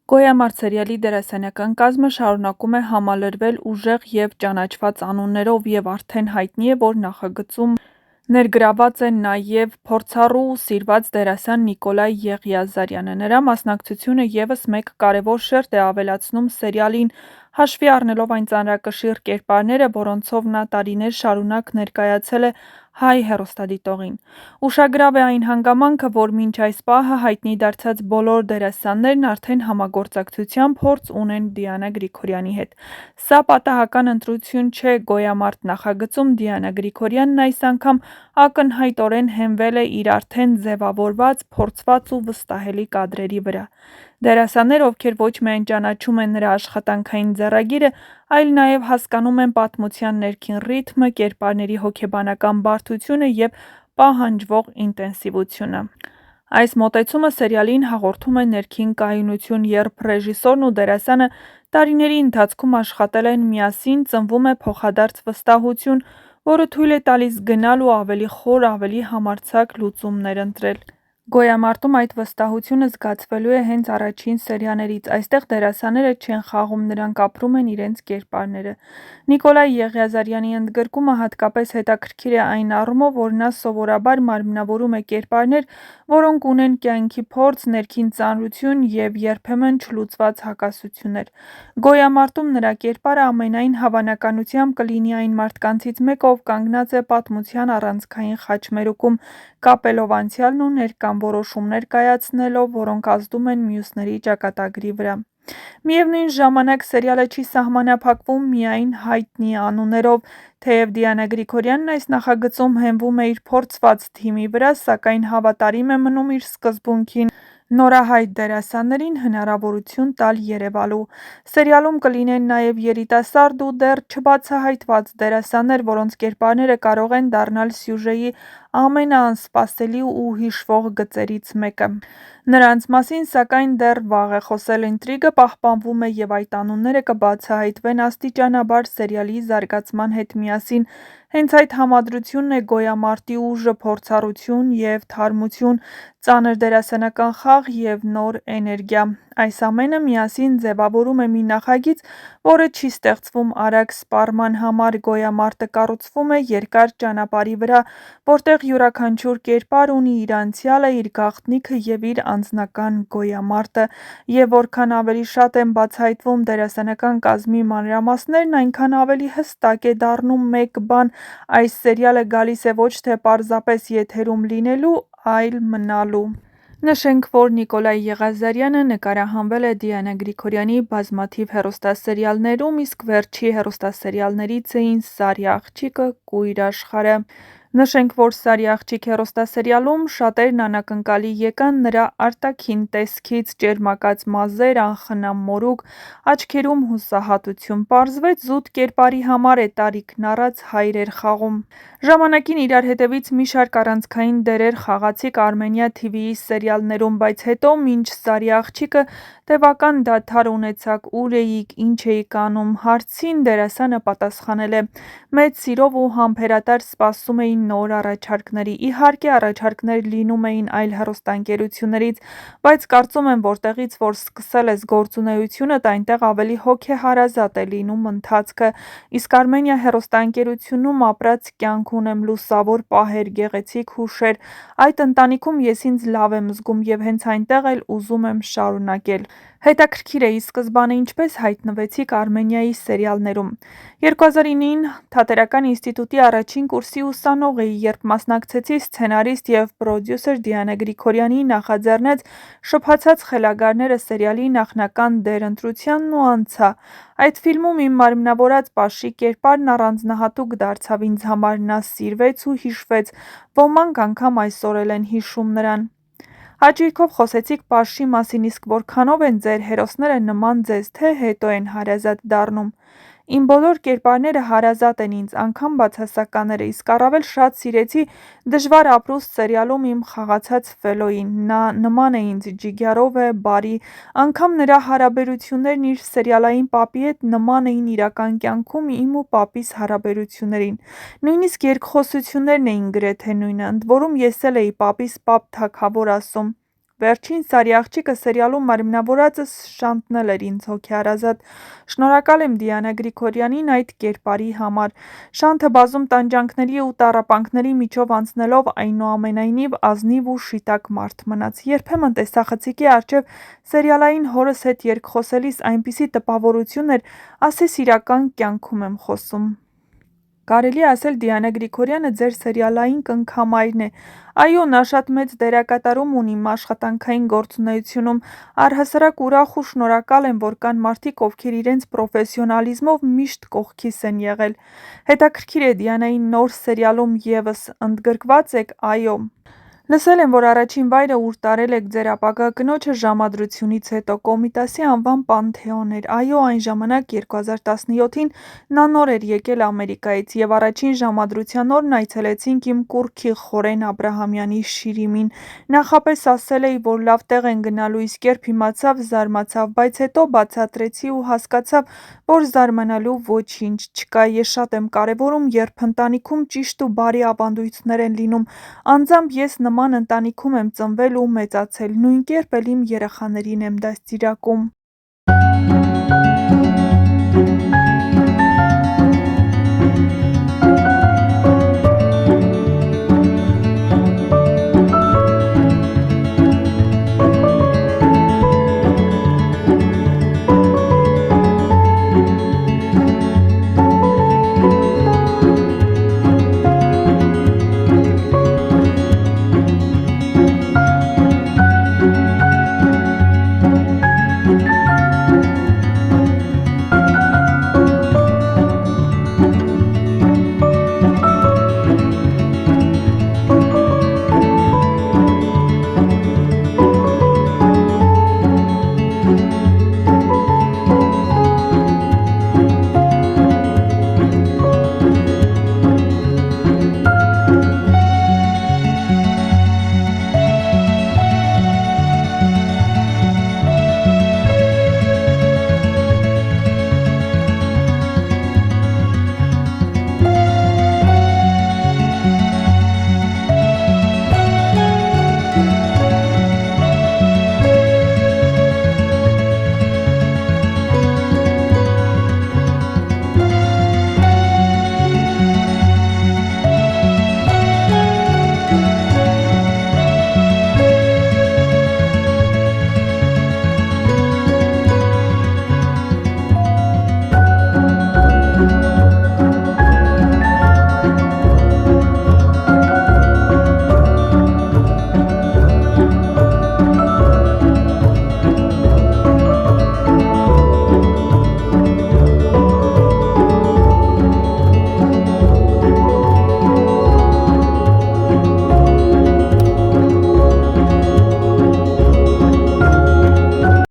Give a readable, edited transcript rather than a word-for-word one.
Գոյամարտ սերիալի դերասանական կազմը շարունակում է համալրվել ուժեղ և ճանաչված անուններով և արդեն հայտնի է, որ նախագծում ներգրաված է նաև փորձառու ու սիրված դերասան Նիկոլայ Եղիազարյանը։ Նրա մասնակցությունը ևս մեկ կարևոր շերտ է ավելացնում սերիալին, հաշվի առնելով այն ծանրակշիռ կերպարները, որոնցով նա տարիներ շարունակ ներկայացել է հայ հեռուստադիտողին։ Ուշագրավ է այն հանգամանքը, որ մինչ այս պահը հայտնի դարձած բոլոր դերասաններն արդեն համագործակցության փորձ ունեն Դիանա Գրիգորյանի հետ։ Սա պատահական ընտրություն չէ Գոյամարտ նախագծում Դիանա Գրիգորյանն այս անգամ ակնհայտորեն հենվել է իր արդեն ձևավորված, փորձված ու վստահելի կադրերի վրա։ Դերասաններ, ովքեր ոչ միայն ճանաչում են նրա աշխատանքային ձեռագիրը, այլ նաև հասկանում են պատմության ներքին ռիթմը, կերպարների հոգեբանական բարդությունը և պահանջվող ինտենսիվությունը։ Այս մոտեցումը սերիալին հաղորդում է ներքին կայունություն, երբ ռեժիսորն ու դերասանը տարիների ընթացքում աշխատել են միասին, ծնվում է փոխադարձ վստահություն, որը թույլ է տալիս գնալ ու ավելի խոր, ավելի համարձակ լուծումներ ընտրել։ Գոյամարտում այդ վստահությունը զգացվելու է հենց առաջին սերիաներից։ Այստեղ դերասանները չեն խաղում, նրանք ապրում են իրենց կերպարները։ Նիկոլայ Եղիազարյանի ընդգրկումը հատկապես հետաքրքիր է այն առումով, որ նա սովորաբար մարմնավորում է կերպարներ, որոնք ունեն կյանքի փորձ, ներքին ծանրություն և երբեմն չլուծված հակասություններ։ Գոյամարտում նրա կերպարը ամենայն հավանականությամբ կլինի այն մարդկանցից մեկը, ով կանգնած է պատմության առանցքային խաչմերուկում, կապելով անցյալն ու ներկան, որոշումներ կայացնելով, որոնք ազդում են մյուսների ճակատագրի վրա։ Միևնույն ժամանակ սերիալը չի սահմանափակվում միայն հայտնի անուններով, թեև Դիանա Գրիգորյանն այս նախագծում հենվում է իր փորձված թիմի վրա, սակայն հավատարիմ է մնում իր սկզբունքին՝ նորահայտ դերասաններին հնարավորություն տալ երևալու։ Սերիալում կլինեն նաև երիտասարդ ու դեռ չբացահայտված դերասաններ, որոնց կերպարները կարող են դառնալ սյուժեի ամենաանսպասելի ու հիշվող գծերից մեկը։ Նրանց մասին, սակայն, դեռ վաղ է խոսել, ինտրիգը պահպանվում է և այդ անունները կբացահայտվեն աստիճանաբար սերիալի զարգացման հետ միասին։ Հենց այդ համադրությունն է Գոյամարտի ուժը՝ փորձառություն և թարմություն, ծանր դերասանական խաղ և նոր էներգիա։ Այս ամենը միասին ձևավորում է մի նախագիծ, որը չի ստեղծվում արագ սպառման համար։ Գոյամարտը կառուցվում է երկար ճանապարհի վրա, որտեղ յուրաքանչյուր կերպար ունի իր անցյալը, իր գաղտնիքը և իր անձնական գոյամարտը։ Եվ որքան ավելի շատ են բացահայտվում դերասանական կազմի մանրամասներն, այնքան ավելի հստակ է դառնում մեկ բան՝ այս սերիալը գալիս է ոչ թե պարզապես եթերում լինելու, այլ մնալու։ Նշենք, որ Նիկոլայ Եղիազարյանը նկարահանվել է Դիանա Գրիգորյանի բազմաթիվ հեռուստասերիալներում, իսկ վերջի հեռուստասերիալներից էին «Սարի աղջիկը», «Կույր աշխարհը»։ Նշենք, որ «Սարի աղջիկ» հեռուստասերիալում շատերն անակնկալի եկան նրա արտաքին տեսքից՝ ճերմակած մազեր, անխնամ մորուք, աչքերում հուսահատություն։ Պարզվեց՝ զուտ կերպարի համար է տարիքն առած հայր էր խաղում։ Ժամանակին իրար հետևից մի շարք առանցքային դերեր խաղացիք Armenia TV-ի սերիալներում, բայց հետո, մինչ «Սարի աղջիկը» տևական դադար ունեցավ, ուր էիք, ինչ էիք անում հարցին, դերասանը պատասխանել է. «Մեծ սիրով ու համբերատար սպասում էի նոր առաջարկների։ Իհարկե, առաջարկներ լինում էին այլ հեռուստաընկերություններից, բայց կարծում եմ, որտեղից որ սկսել ես գործունեությունդ, այնտեղ ավելի հոգեհարազատ է լինում ընթացքը։ Իսկ Armenia հեռուստաընկերությունում ապրած կյանք ունեմ, լուսավոր պահեր, գեղեցիկ հուշեր։ Այդ ընտանիքում ես ինձ լավ եմ զգում և հենց այնտեղ էլ ուզում եմ շարունակել»։ Հետաքրքիր է, ի սկզբանե ինչպես հայտնվեցիք Armenia-ի սերիալներում։ 2009-ին Թատերական ինստիտուտի առաջին կուրսի ուսանող էի, երբ մասնակցեցի սցենարիստ և պրոդյուսեր Դիանա Գրիգորյանի նախաձեռնած «Շփացած խելագարները» սերիալի նախնական դերընտրությանն ու անցա։ Այդ ֆիլմում իմ մարմնավորած Պաշի կերպարն առանձնահատուկ դարձավ ինձ համար, նա սիրվեց ու հիշվեց, ոմանք անգամ այսօր էլ են հիշում նրան։ Հաճույքով խոսեցիք Պաշի մասին, իսկ որքանո՞վ են ձեր հերոսները նման ձեզ, թե հետո են հարազատ դառնում։ Իմ բոլոր կերպարները հարազատ են ինձ, անգամ բացասականները, իսկ առավել շատ սիրեցի «Դժվար ապրուստ» սերիալում իմ խաղացած Ֆելոյին։ Նա նման է ինձ, ջիգյարով է, բարի, անգամ նրա հարաբերություններն իր սերիալային պապի հետ նման էին իրական կյանքում իմ ու պապիս հարաբերություններին։ Նույնիսկ երկխոսություններն էին գրեթե նույնը, ընդ որում ես էլ էի պապիս պապ թագավոր ասում։ Վերջին Սարի աղջիկը սերիալում մարմնավորածս Շանթն էր ինձ հոգեհարազատ։ Շնորհակալ եմ Դիանա Գրիգորյանին այդ կերպարի համար։ Շանթը բազում տանջանքների ու տառապանքների միջով անցնելով այնուամենայնիվ ազնիվ ու շիտակ մարդ մնաց։ Երբեմն տեսախցիկի առջև սերիալային հորս հետ երկխոսելիս այնպիսի տպավորություն էր, ասես իրական կյանքում եմ խոսում։ Կարելի է ասել Դիանա Գրիգորյանը ձեր սերիալային կնքամայրն է։ Այո, նա շատ մեծ դերակատարում ունի իմ աշխատանքային գործունեությունում։ Առհասարակ ուրախ ու շնորհակալ եմ, որ կան մարդիկ, ովքեր իրենց պրոֆեսիոնալիզմով միշտ կողքիս են եղել։ Հետաքրքիր է Դիանայի նոր սերիալում ևս ընդգրկված եք, այո։ Լսել եմ, որ առաջին վայրը, ուր տարել եք ձեր ապագա կնոջը ժամադրությունից հետո Կոմիտասի անվան Պանթեոն էր։ Այո, այն ժամանակ 2017-ին նա նոր էր եկել Ամերիկայից և առաջին ժամադրության օրն այցելեցինք իմ կուռքի Խորեն Աբրահամյանի շիրիմին։ Նախապես ասել էի, որ լավ տեղ են գնալու, իսկ երբ իմացավ, զարմացավ, բայց հետո բացատրեցի ու հասկացավ, որ զարմանալու ոչինչ չկա։ Ես շատ եմ կարևորում, երբ ընտանիքում ճիշտ ու բարի ավանդույթներ են լինում։ Անձամբ ես նման ընտանիքում եմ ծնվել ու մեծացել, նույն կերպ էլ իմ երեխաներին եմ դաստիարակում։